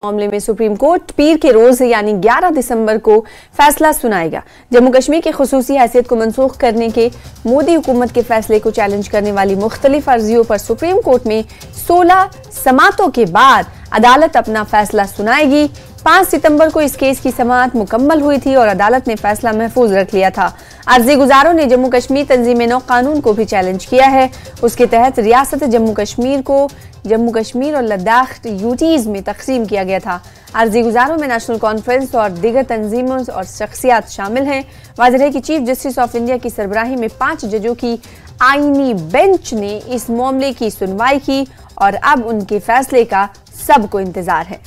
मामले में supreme court पीर के रोज यानी 11 दिसंबर को फैसला सुनाएगा। जम्मू कश्मीर की खुसूसी हैसियत को मनसूख करने के मोदी हुकूमत के फैसले को चैलेंज करने वाली मुख्तलिफ अर्जियों पर सुप्रीम कोर्ट में 16 समातों के बाद अदालत अपना फैसला सुनाएगी। 5 सितंबर को इस केस की समाअत मुकम्मल हुई थी और अदालत ने फैसला महफूज रख लिया था। अर्जी गुजारों ने जम्मू कश्मीर तंजीम-ए-नौ कानून को भी चैलेंज किया है। उसके तहत रियासत जम्मू कश्मीर को जम्मू कश्मीर और लद्दाख यूटीज में तकसीम किया गया था। अर्जी गुजारों में नेशनल कॉन्फ्रेंस और दीगर तंजीमों और शख्सियात शामिल हैं। वाज़ेह है कि चीफ जस्टिस ऑफ इंडिया की सरबराही में 5 जजों की आईनी बेंच ने इस मामले की सुनवाई की और अब उनके फैसले का सबको इंतजार है।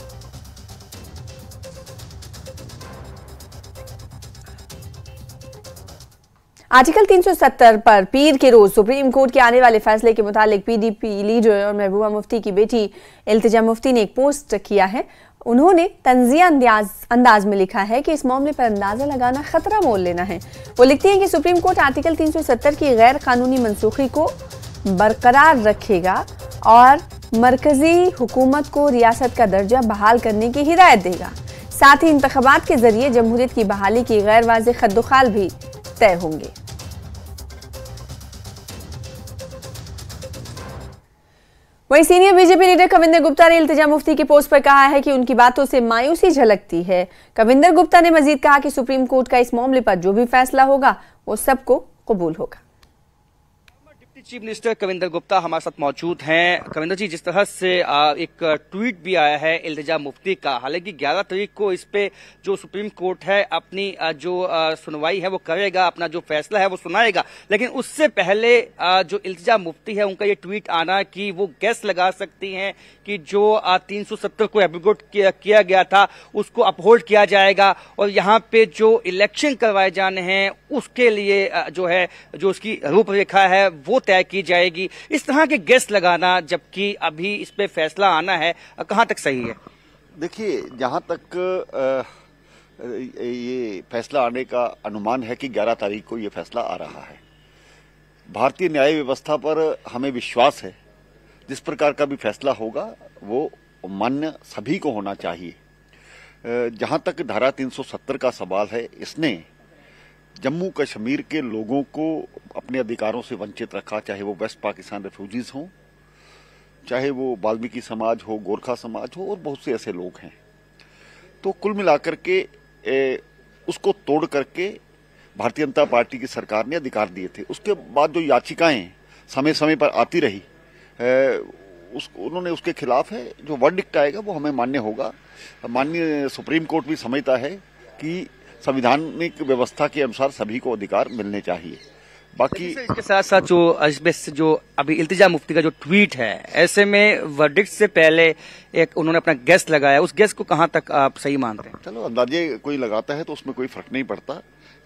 आर्टिकल 370 पर पीर के रोज सुप्रीम कोर्ट के आने वाले फैसले के मुतालिक पीडीपी लीडर और महबूबा मुफ्ती की बेटी इल्तिजा मुफ्ती ने एक पोस्ट किया है। उन्होंने तंजिया अंदाज में लिखा है कि इस मामले पर अंदाजा लगाना खतरा मोल लेना है। वो लिखती हैं कि सुप्रीम कोर्ट आर्टिकल 370 की गैर कानूनी मनसूखी को बरकरार रखेगा और मरकजी हुकूमत को रियासत का दर्जा बहाल करने की हिदायत देगा। साथ ही इंतखाबात के जरिए जमहूरियत की बहाली की गैर वाज़ेह खद्दोखाल भी तय होंगे। वहीं senior BJP leader Kavinder Gupta ने इल्तिजा मुफ्ती की पोस्ट पर कहा है कि उनकी बातों से मायूसी झलकती है। कविंदर गुप्ता ने मजीद कहा कि सुप्रीम कोर्ट का इस मामले पर जो भी फैसला होगा वो सबको कबूल होगा। चीफ मिनिस्टर कविंदर गुप्ता हमारे साथ मौजूद हैं। कविंदर जी, जिस तरह से एक ट्वीट भी आया है इल्तिजा मुफ्ती का, हालांकि 11 तारीख को इस पे जो सुप्रीम कोर्ट है अपनी जो सुनवाई है वो करेगा, अपना जो फैसला है वो सुनाएगा, लेकिन उससे पहले जो इल्तिजा मुफ्ती है उनका ये ट्वीट आना कि वो गैस लगा सकती हैं कि जो 370 को एब्रोगेट किया गया था उसको अपहोल्ड किया जाएगा और यहाँ पे जो इलेक्शन करवाए जाने हैं उसके लिए जो है जो उसकी रूपरेखा है वो तय की जाएगी। इस तरह के गेस लगाना जबकि अभी इस पे फैसला आना है, कहां तक सही है? देखिए, जहां तक ये फैसला आने का अनुमान है कि 11 तारीख को ये फैसला आ रहा है। भारतीय न्याय व्यवस्था पर हमें विश्वास है। जिस प्रकार का भी फैसला होगा वो मान्य सभी को होना चाहिए। जहां तक धारा 370 का सवाल है, इसने जम्मू कश्मीर के लोगों को अपने अधिकारों से वंचित रखा, चाहे वो वेस्ट पाकिस्तान रेफ्यूजीज हों, चाहे वो वाल्मीकि समाज हो, गोरखा समाज हो और बहुत से ऐसे लोग हैं। तो कुल मिलाकर के उसको तोड़ करके भारतीय जनता पार्टी की सरकार ने अधिकार दिए थे। उसके बाद जो याचिकाएं समय समय पर आती रही, उन्होंने उसके खिलाफ है। जो वर्डिक्ट आएगा वो हमें मान्य होगा। माननीय सुप्रीम कोर्ट भी समझता है कि संविधानिक व्यवस्था के अनुसार सभी को अधिकार मिलने चाहिए। बाकी इसके साथ साथ जो अभी इल्तिजा मुफ्ती का जो ट्वीट है, ऐसे में वर्डिक्ट से पहले एक उन्होंने अपना गेस लगाया, उस गेस को कहां तक आप सही मानते हैं? चलो, अंदाजे कोई लगाता है तो उसमें कोई फर्क नहीं पड़ता,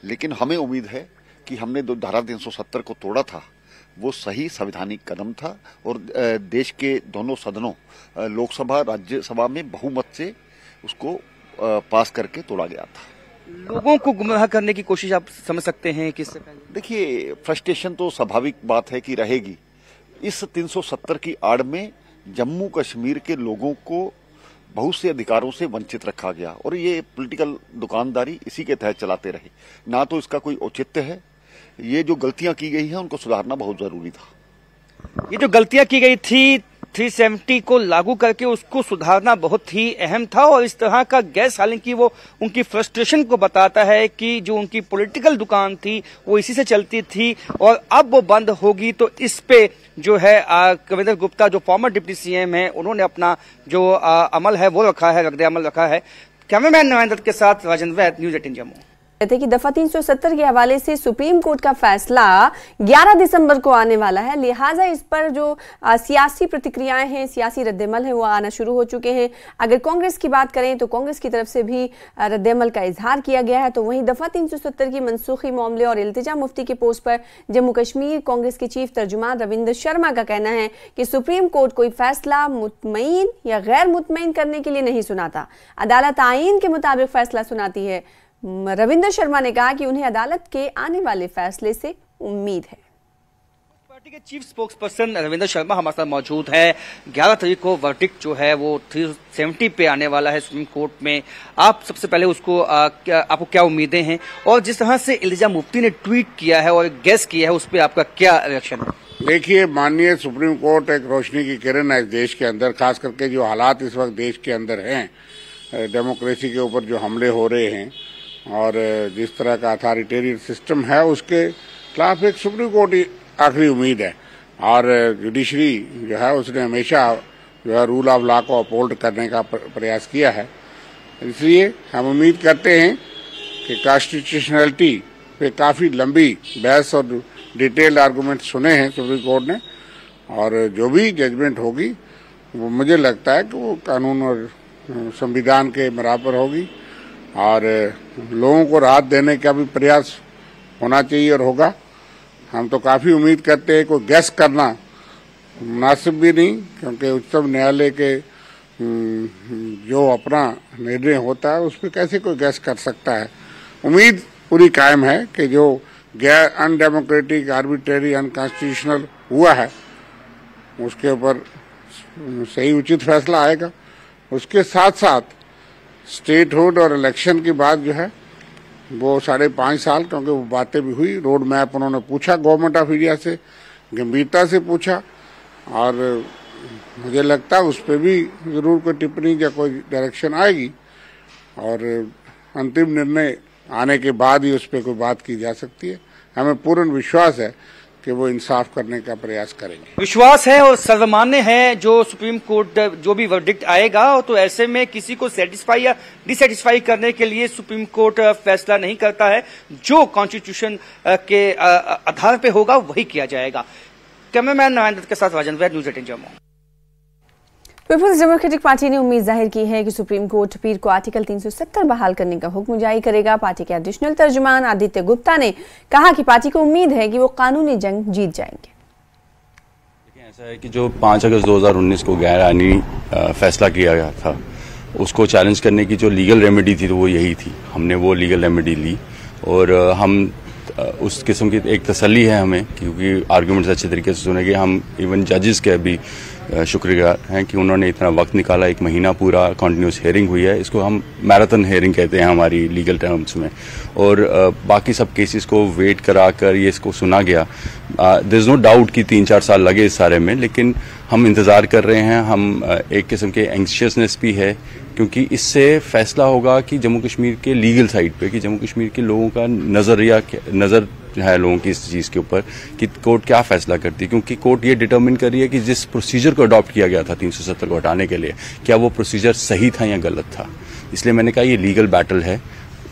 लेकिन हमें उम्मीद है कि हमने जो धारा 370 को तोड़ा था वो सही संवैधानिक कदम था और देश के दोनों सदनों लोकसभा राज्यसभा में बहुमत से उसको पास करके तोड़ा गया था। लोगों को गुमराह करने की कोशिश आप समझ सकते हैं कि इससे पहले? देखिए, फ्रस्ट्रेशन तो स्वाभाविक बात है कि रहेगी। इस 370 की आड़ में जम्मू कश्मीर के लोगों को बहुत से अधिकारों से वंचित रखा गया और ये पॉलिटिकल दुकानदारी इसी के तहत चलाते रहे। ना तो इसका कोई औचित्य है। ये जो गलतियां की गई हैं उनको सुधारना बहुत जरूरी था। ये जो गलतियां की गई थी 370 को लागू करके उसको सुधारना बहुत ही अहम था और इस तरह का गैस, हालांकि वो उनकी फ्रस्ट्रेशन को बताता है कि जो उनकी पॉलिटिकल दुकान थी वो इसी से चलती थी और अब वो बंद होगी। तो इस पे जो है कविंदर गुप्ता जो फॉर्मर डिप्टी सीएम है उन्होंने अपना जो अमल है वो रखा है, रद्द अमल रखा है। कैमरामैन नवाइन दत्त के साथ राजेंद्र वैद, न्यूज़ 18 जम्मू। थे कि दफा 370 के हवाले से सुप्रीम कोर्ट का फैसला 11 दिसंबर को आने वाला है, लिहाजा इस पर जो सियासी प्रतिक्रियाएं हैं, सियासी रद्दमल है वो आना शुरू हो चुके हैं। अगर कांग्रेस की बात करें तो कांग्रेस की तरफ से भी रद्दमल का इजहार किया गया है। तो वहीं दफा 370 की मनसूखी मामले और इल्तिजा मुफ्ती की पोस्ट पर जम्मू कश्मीर कांग्रेस के चीफ तर्जुमान रविंद्र शर्मा का कहना है कि सुप्रीम कोर्ट कोई फैसला मुतमईन या गैर मुतमईन करने के लिए नहीं सुनाता, अदालत आईन के मुताबिक फैसला सुनाती है। रविंद्र शर्मा ने कहा कि उन्हें अदालत के आने वाले फैसले से उम्मीद है। पार्टी के chief spokes person Ravindra Sharma हमारे साथ मौजूद है। 11 तारीख को वर्डिक्ट जो है वो 370 पे आने वाला है सुप्रीम कोर्ट में। आप सबसे पहले उसको आपको क्या उम्मीदें हैं, और जिस तरह से इल्तिजा मुफ्ती ने ट्वीट किया है और गेस किया है, उस पर आपका क्या रिएक्शन है? देखिए, माननीय सुप्रीम कोर्ट एक रोशनी की किरण है इस देश के अंदर, खास करके जो हालात इस वक्त देश के अंदर हैं, डेमोक्रेसी के ऊपर जो हमले हो रहे हैं और जिस तरह का अथॉरिटेरियन सिस्टम है, उसके खिलाफ एक सुप्रीम कोर्ट ही आखिरी उम्मीद है। और जुडिशरी जो है उसने हमेशा जो है रूल ऑफ लॉ को अपहोल्ड करने का प्रयास किया है। इसलिए हम उम्मीद करते हैं कि कॉन्स्टिट्यूशनलिटी पे काफी लंबी बहस और डिटेल्ड आर्गूमेंट सुने हैं सुप्रीम कोर्ट ने, और जो भी जजमेंट होगी वो मुझे लगता है कि वो कानून और संविधान के बराबर होगी और लोगों को राहत देने का भी प्रयास होना चाहिए और होगा। हम तो काफी उम्मीद करते हैं, कोई गैस करना मुनासिब भी नहीं, क्योंकि उच्चतम न्यायालय के जो अपना निर्णय होता है उस पर कैसे कोई गैस कर सकता है। उम्मीद पूरी कायम है कि जो गैर अनडेमोक्रेटिक, आर्बिट्रेरी, अनकॉन्स्टिट्यूशनल हुआ है उसके ऊपर सही उचित फैसला आएगा। उसके साथ साथ स्टेटहुड और इलेक्शन की बात जो है वो 5.5 साल, क्योंकि वो बातें भी हुई, रोड मैप उन्होंने पूछा गवर्नमेंट ऑफ इंडिया से, गंभीरता से पूछा, और मुझे लगता है उस पर भी जरूर कोई टिप्पणी या कोई डायरेक्शन आएगी, और अंतिम निर्णय आने के बाद ही उस पर कोई बात की जा सकती है। हमें पूर्ण विश्वास है कि वो इंसाफ करने का प्रयास करेंगे। विश्वास है और सर्वमान्य है जो सुप्रीम कोर्ट जो भी वर्डिक्ट आएगा, तो ऐसे में किसी को सेटिस्फाई या डिससेटिस्फाई करने के लिए सुप्रीम कोर्ट फैसला नहीं करता है। जो कॉन्स्टिट्यूशन के आधार पे होगा वही किया जाएगा। कैमरामैन नारायण दत्त के साथ Rajendra, news 18 Jammu. People's Democratic Party ने उम्मीद जाहिर की है कि सुप्रीम कोर्ट पीर को आर्टिकल 370 बहाल करने का हुक्म जारी करेगा। पार्टी के एडिशनल तर्जुमान आदित्य गुप्ता ने कहा कि पार्टी को उम्मीद है कि वो कानूनी जंग जीत जाएंगे। ऐसा है कि जो 5 अगस्त 2019 को गैर आईनी फैसला किया गया था, उसको चैलेंज करने की जो लीगल रेमेडी थी तो वो यही थी। हमने वो लीगल रेमेडी ली और हम उस किस्म की एक तसल्ली है हमें, क्योंकि आर्गूमेंट्स अच्छे तरीके से सुने गए। हम इवन जजेस के भी शुक्रिया हैं कि उन्होंने इतना वक्त निकाला, 1 महीना पूरा कंटिन्यूस हेयरिंग हुई है। इसको हम मैराथन हेयरिंग कहते हैं हमारी लीगल टर्म्स में, और बाकी सब केसेस को वेट करा कर ये इसको सुना गया। देयर इज नो डाउट कि 3-4 साल लगे इस सारे में, लेकिन हम इंतजार कर रहे हैं। हम एक किस्म के एंग्शियसनेस भी है, क्योंकि इससे फैसला होगा कि जम्मू कश्मीर के लीगल साइड पे, कि जम्मू कश्मीर के लोगों का नजर है लोगों की इस चीज के ऊपर कि कोर्ट क्या फैसला करती है। क्योंकि कोर्ट ये डिटरमिन कर रही है कि जिस प्रोसीजर को अडॉप्ट किया गया था 370 को हटाने के लिए, क्या वो प्रोसीजर सही था या गलत था। इसलिए मैंने कहा ये लीगल बैटल है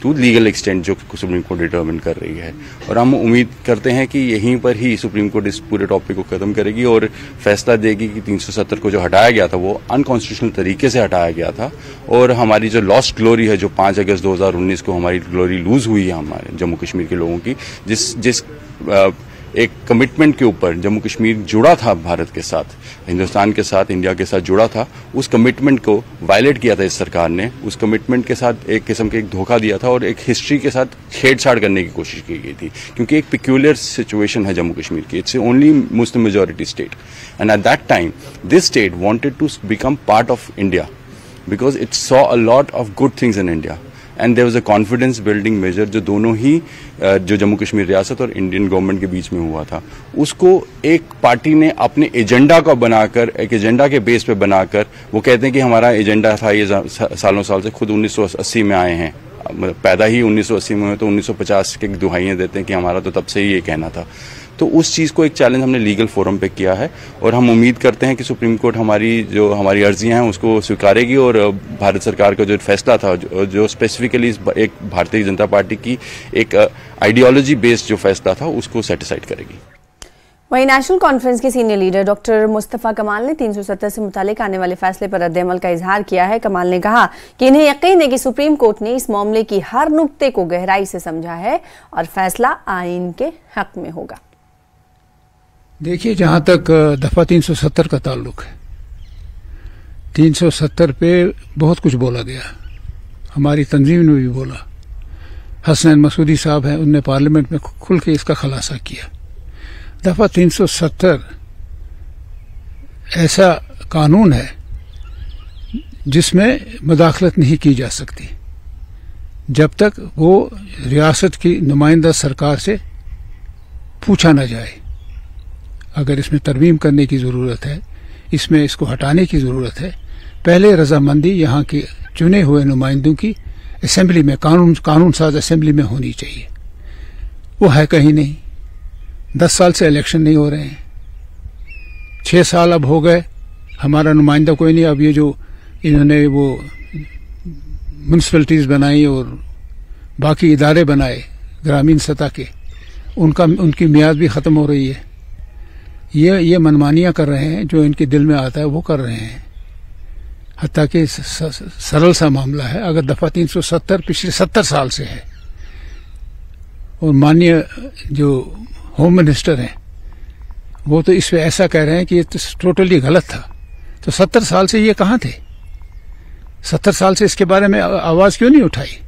टू लीगल एक्सटेंट जो सुप्रीम कोर्ट डिटरमिन कर रही है, और हम उम्मीद करते हैं कि यहीं पर ही सुप्रीम कोर्ट इस पूरे टॉपिक को खत्म करेगी और फैसला देगी कि 370 को जो हटाया गया था वो अनकॉन्स्टिट्यूशनल तरीके से हटाया गया था, और हमारी जो लॉस्ट ग्लोरी है, जो 5 अगस्त 2019 को हमारी ग्लोरी लूज हुई है हमारे जम्मू कश्मीर के लोगों की, जिस एक कमिटमेंट के ऊपर जम्मू कश्मीर जुड़ा था भारत के साथ, हिंदुस्तान के साथ, इंडिया के साथ जुड़ा था, उस कमिटमेंट को वायलेट किया था इस सरकार ने। उस कमिटमेंट के साथ एक किस्म के एक धोखा दिया था और एक हिस्ट्री के साथ छेड़छाड़ करने की कोशिश की गई थी, क्योंकि एक पिक्यूलियर सिचुएशन है जम्मू कश्मीर की। It's only Muslim majority state, and at that time this state wanted to become part of India because it saw a lot of good things in India, and there was a confidence building measure जो दोनों ही जो जम्मू कश्मीर रियासत और Indian government के बीच में हुआ था, उसको एक पार्टी ने अपने एजेंडा को बनाकर, एक एजेंडा के बेस पे बनाकर, वो कहते हैं कि हमारा एजेंडा था ये सालों साल से, खुद 1980 में आए हैं, पैदा ही 1980 में हुए, तो 1950 के दुहाइयां देते हैं कि हमारा तो तब से ही ये कहना था। तो उस चीज़ को एक चैलेंज हमने लीगल फोरम पे किया है, और हम उम्मीद करते हैं कि सुप्रीम कोर्ट हमारी अर्जियां हैं उसको स्वीकारेगी, और भारत सरकार का जो फैसला था, जो स्पेसिफिकली एक भारतीय जनता पार्टी की एक आइडियोलॉजी बेस्ड जो फैसला था, उसको सेटिस्फाइड करेगी। वहीं नेशनल कॉन्फ्रेंस के सीनियर लीडर डॉक्टर मुस्तफा कमाल ने 370 से मुतालिक आने वाले फैसले पर रद्द-ए-अमल का इजहार किया है। कमाल ने कहा कि इन्हें यकीन है कि सुप्रीम कोर्ट ने इस मामले की हर नुक्ते को गहराई से समझा है और फैसला आईन के हक में होगा। देखिए, जहां तक दफा 370 का ताल्लुक है, 370 पे बहुत कुछ बोला गया, हमारी तंजीम ने भी बोला, हसनैन मसूदी साहब हैं, उनने पार्लियामेंट में खुल के इसका खुलासा किया। दफा 370 ऐसा कानून है जिसमें मुदाखलत नहीं की जा सकती जब तक वो रियासत की नुमाइंदा सरकार से पूछा न जाए। अगर इसमें तरमीम करने की ज़रूरत है, इसमें इसको हटाने की ज़रूरत है, पहले रजामंदी यहाँ के चुने हुए नुमाइंदों की असेंबली में, कानून साज असेंबली में होनी चाहिए। वो है कहीं नहीं। 10 साल से इलेक्शन नहीं हो रहे हैं, 6 साल अब हो गए, हमारा नुमाइंदा कोई नहीं। अब ये जो इन्होंने वो म्यूनसिपैलिटीज़ बनाई और बाकी इदारे बनाए ग्रामीण सतह के, उनकी मियाद भी ख़त्म हो रही है। ये मनमानियाँ कर रहे हैं, जो इनके दिल में आता है वो कर रहे हैं। हत्ता कि सरल सा मामला है। अगर दफ़ा 370 पिछले 70 साल से है और माननीय जो होम मिनिस्टर हैं वो तो इस पे ऐसा कह रहे हैं कि ये तो टोटली गलत था, तो 70 साल से ये कहाँ थे? 70 साल से इसके बारे में आवाज़ क्यों नहीं उठाई?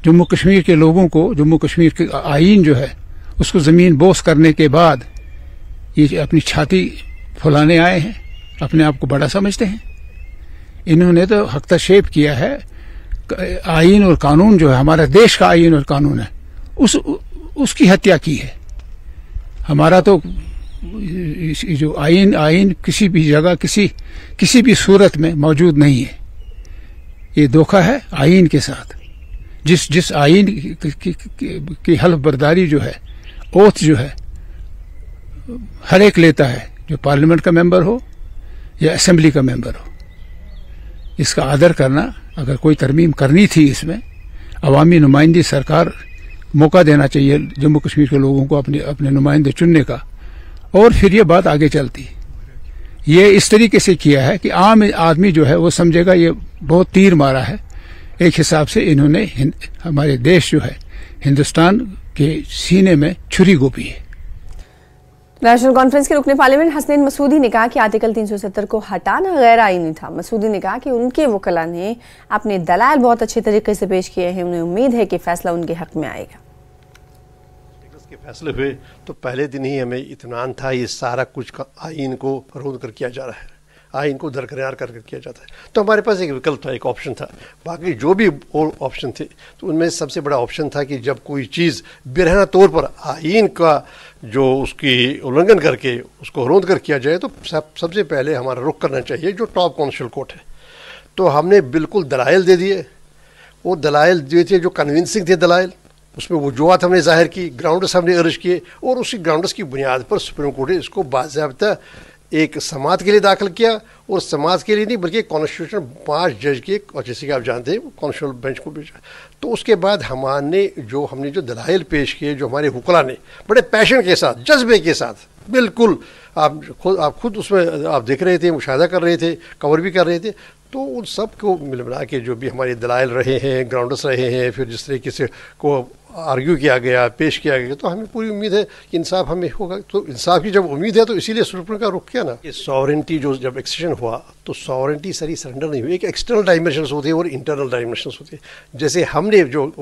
जम्मू कश्मीर के लोगों को, जम्मू कश्मीर के आईन जो है उसको ज़मीन बोस करने के बाद ये अपनी छाती फुलाने आए हैं, अपने आप को बड़ा समझते हैं। इन्होंने तो हस्तक्षेप किया है आईन और कानून जो है, हमारा देश का आईन और कानून है, उसकी हत्या की है। हमारा तो जो आईन किसी भी जगह किसी भी सूरत में मौजूद नहीं है। ये धोखा है आईन के साथ। जिस आईन की हल्फ बर्दारी जो है, ओथ जो है, हर एक लेता है, जो पार्लियामेंट का मेंबर हो या असेंबली का मेंबर हो। इसका आदर करना, अगर कोई तरमीम करनी थी इसमें, अवामी नुमाइंदी सरकार मौका देना चाहिए जम्मू कश्मीर के लोगों को अपने नुमाइंदे चुनने का, और फिर ये बात आगे चलती। ये इस तरीके से किया है कि आम आदमी जो है वो समझेगा ये बहुत तीर मारा है। एक हिसाब से इन्होंने हमारे देश जो है, हिंदुस्तान के सीने में छुरी घोंपी है। नेशनल कॉन्फ्रेंस के रुकने पार्लियामेंट हसनैन मसूदी ने कहा कि आर्टिकल 370 को हटाना गैर आईनी था। मसूदी ने कहा कि उनके वकला ने अपने दलाल बहुत अच्छे तरीके से पेश किए हैं, उन्हें उम्मीद है कि फैसला उनके हक में आएगा। के फैसले हुए तो पहले दिन ही हमें इत्मीनान था ये सारा कुछ का आईन को रोक कर किया जा रहा है, आईन को दरकिनार करके किया जाता है। तो हमारे पास एक विकल्प था, एक ऑप्शन था। बाकी जो भी और ऑप्शन थे तो उनमें सबसे बड़ा ऑप्शन था कि जब कोई चीज़ बेरहना तौर पर आईन का जो उसकी उल्लंघन करके उसको रोक कर किया जाए तो सबसे पहले हमारा रुख करना चाहिए जो टॉप कॉन्स्टिट्यूशनल कोर्ट है। तो हमने बिल्कुल दलाइल दे दिए, वो दलाइल दिए थे जो कन्विंसिंग थे दलाइल, उसमें वजूहत हमने जाहिर की, ग्राउंड्स हमने अर्ज किए, और उसी ग्राउंड्स की बुनियाद पर सुप्रीम कोर्ट ने इसको बाज़ाब्ता एक समाअत के लिए दाखिल किया, और समाअत के लिए नहीं बल्कि कॉन्स्टिट्यूशन 5 जज के, और जैसे कि आप जानते हैं कॉन्स्टिट्यूशनल बेंच को भेजा। तो उसके बाद हमने जो दलाइल पेश किए, जो हमारे हुक्ला ने बड़े पैशन के साथ, जज्बे के साथ, बिल्कुल आप खुद उसमें आप देख रहे थे, मुशाहिदा कर रहे थे, कवर भी कर रहे थे, तो उन सब को मिला के जो भी हमारे दलाइल रहे हैं, ग्राउंड्स रहे हैं, फिर जिस तरीके से को आर्ग्यू किया गया, पेश किया गया, तो हमें पूरी उम्मीद है कि इंसाफ हमें होगा। तो इंसाफ की जब उम्मीद है तो इसीलिए सुप्रीम का रुख किया ना। ये सॉवरेंटी जो जब एक्सटेंशन हुआ तो सॉवरेंटी सारी सरेंडर नहीं हुई, एक एक्सटर्नल डायमेंशंस होते हैं और इंटरनल डायमेंशंस होते हैं। जैसे हमने जो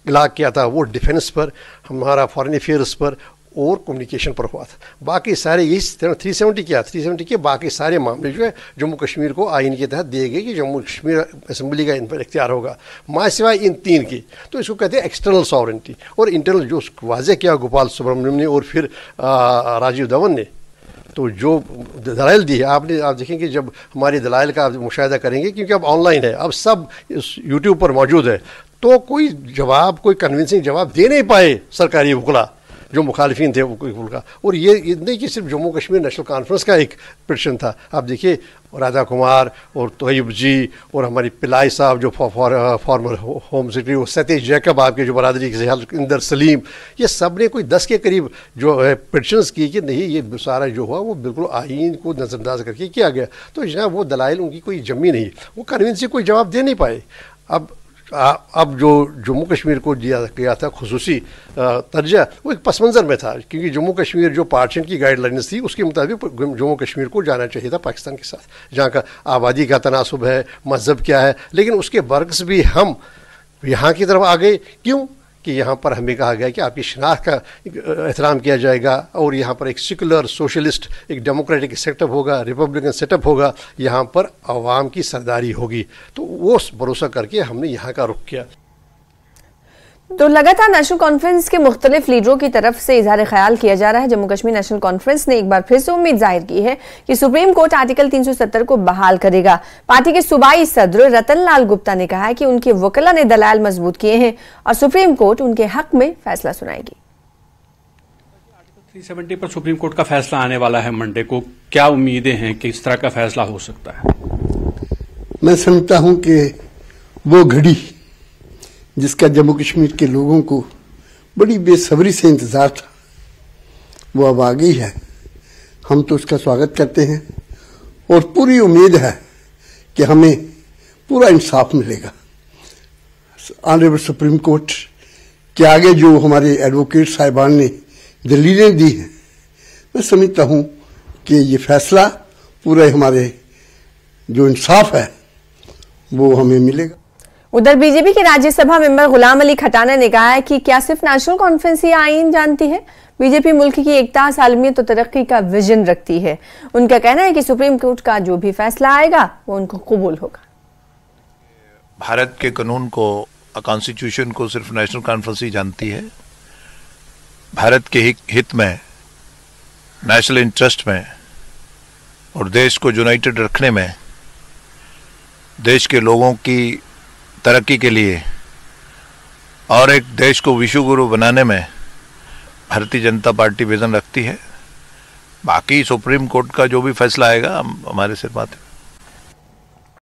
इलाक़ किया था वो डिफेंस पर, हमारा फॉरेन अफेयर्स पर और कम्युनिकेशन पर हुआ था। बाकी सारे यही 370 के बाकी सारे मामले जो है जम्मू कश्मीर को आइन के तहत दिए गए कि जम्मू कश्मीर असम्बली का इन पर इख्तियार होगा, माँ सिवाय इन 3 की। तो इसको कहते हैं एक्सटर्नल सॉवरेंटी। और इंटरनल जो वाज़े किया गोपाल सुब्रमण्यम ने और फिर राजीव धवन ने, तो जो दलाइल दी है आप देखेंगे, जब हमारे दलाइल का आप मुशाहिदा करेंगे, क्योंकि अब ऑनलाइन है, अब सब यूट्यूब पर मौजूद है, तो कोई कन्विंसिंग जवाब दे नहीं पाए सरकारी वकला जो मुखालिफिन थे उनका। और ये नहीं कि सिर्फ जम्मू कश्मीर नेशनल कॉन्फ्रेंस का एक पिटिशन था। आप देखिए राधा कुमार और तोयब जी और हमारी पिलाई साहब जो फॉर्मर होम सेक्रेटरी, और सतीश जैकब आपके जो बरादरी के इंदर सलीम, ये सब ने कोई 10 के करीब जो है पिटिशंस की कि नहीं ये सारा जो हुआ वो बिल्कुल आईन को नज़रअंदाज करके किया गया। तो जनाब वो दलाइल उनकी कोई जमी नहीं, वो कन्विंसिंग कोई जवाब दे नहीं पाए। अब जो जम्मू कश्मीर को दिया गया था खुसूसी दर्जा, वो एक पस मंज़र में था, क्योंकि जम्मू कश्मीर जो पार्टीशन की गाइडलाइंस थी उसके मुताबिक जम्मू कश्मीर को जाना चाहिए था पाकिस्तान के साथ, जहाँ का आबादी का तनासुब है, मज़हब क्या है। लेकिन उसके बरक्स भी हम यहाँ की तरफ आ गए। क्यों? कि यहाँ पर हमें कहा गया कि आपकी शनाख्त का एहतराम किया जाएगा और यहाँ पर एक सेकुलर सोशलिस्ट एक डेमोक्रेटिक सेटअप होगा, रिपब्लिकन सेटअप होगा, यहाँ पर आवाम की सरदारी होगी। तो वो भरोसा करके हमने यहाँ का रुख किया। तो लगातार नेशनल कॉन्फ्रेंस के मुख्तलिफ लीडरों की तरफ से इजहार ख्याल किया जा रहा है। जम्मू कश्मीर नेशनल कॉन्फ्रेंस ने एक बार फिर से उम्मीद जाहिर की है कि सुप्रीम कोर्ट आर्टिकल 370 को बहाल करेगा। पार्टी के सूबाई सदर रतन लाल गुप्ता ने कहा है कि उनके वकीला ने दलाल मजबूत किए हैं और सुप्रीम कोर्ट उनके हक में फैसला सुनाएगी। 370 पर सुप्रीम कोर्ट का फैसला आने वाला है मंडे को, क्या उम्मीदें हैं कि इस तरह का फैसला हो सकता है? मैं समझता हूं कि वो घड़ी जिसका जम्मू कश्मीर के लोगों को बड़ी बेसब्री से इंतजार था, वो अब आ गई है। हम तो उसका स्वागत करते हैं और पूरी उम्मीद है कि हमें पूरा इंसाफ मिलेगा। ऑनरेबल सुप्रीम कोर्ट के आगे जो हमारे एडवोकेट साहिबान ने दलीलें दी हैं, मैं समझता हूं कि ये फैसला पूरा हमारे जो इंसाफ है वो हमें मिलेगा। उधर बीजेपी के राज्यसभा मेंबर गुलाम अली खटाना ने कहा है कि क्या सिर्फ नेशनल कॉन्फ्रेंस ही आईन जानती है? बीजेपी मुल्क की एकता, सालमियत और तरक्की का विजन रखती है। उनका कहना है कि सुप्रीम कोर्ट का जो भी फैसला आएगा वो उनको कबूल होगा। भारत के कानून को, कॉन्स्टिट्यूशन को सिर्फ नेशनल कॉन्फ्रेंस ही जानती है। भारत के हित में, नेशनल इंटरेस्ट में और देश को यूनाइटेड रखने में, देश के लोगों की तरक्की के लिए और एक देश को विश्व गुरु बनाने में भारतीय जनता पार्टी विजन रखती है। बाकी सुप्रीम कोर्ट का जो भी फैसला आएगा हम हमारे सिर बात है।